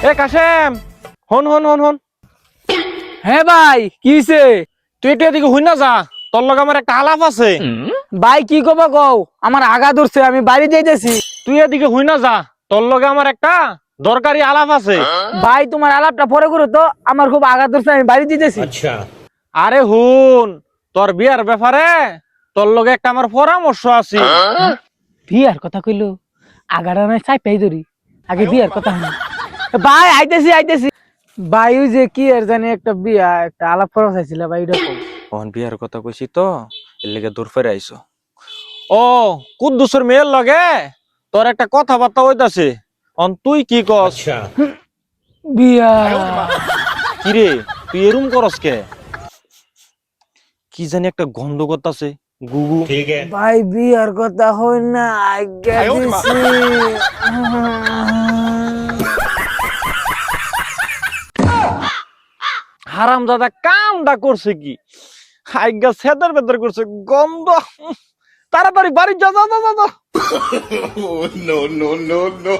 এ কাশেম, হন হন হন হন। হ্যাঁ ভাই কি হইছে? তুই একটু এদিকে হই না যা, তোর লগে আমার একটা আলাপ আছে। ভাই কি কবা কও, আমার আগা ধরছে, আমি বাড়ি যাইতেছি। তুই এদিকে হই না যা, তোর লগে আমার একটা দরকারি আলাপ আছে। ভাই তোমার আলাপটা পরে করো তো, আমার খুব আগা ধরছে, আমি বাড়ি যাইতেছি। আরে হুন, তোর বিয়ার ব্যাপারে তোর লগে একটা আমার পরামর্শ আছে। বিয়ার কথা কইলো, আগাটা নাই চাইপাই ধরি, আগে বিয়ার কথা হলো। ভাই আইতেছি আইতেছি। ভাই ওই যে কি আর জানি একটা বিয়া, একটা আলাপ করা চাইছিল ভাই, ওটা কও। ওহন বিয়ার কথা কইছি তো, এর লেগে দূর ফেরে আইছো। ও কুদ্দুসের মেয়ের লগে তোর একটা কথাবার্তা হইতাছে, অন তুই কি কস? বিয়া কিরে তুই এরম করস কে? কি জানি একটা গন্ধ করতাছে গুগু। ভাই বিয়ার কথা হই না, আজ্ঞা দিছি। হারাম দাদা কামটা করছে কি? আজ্ঞা সেদার বেদার করছে, গন্ধ। তাড়াতাড়ি বাড়ি যা যা যা যা যা। Oh, no, no, no, no.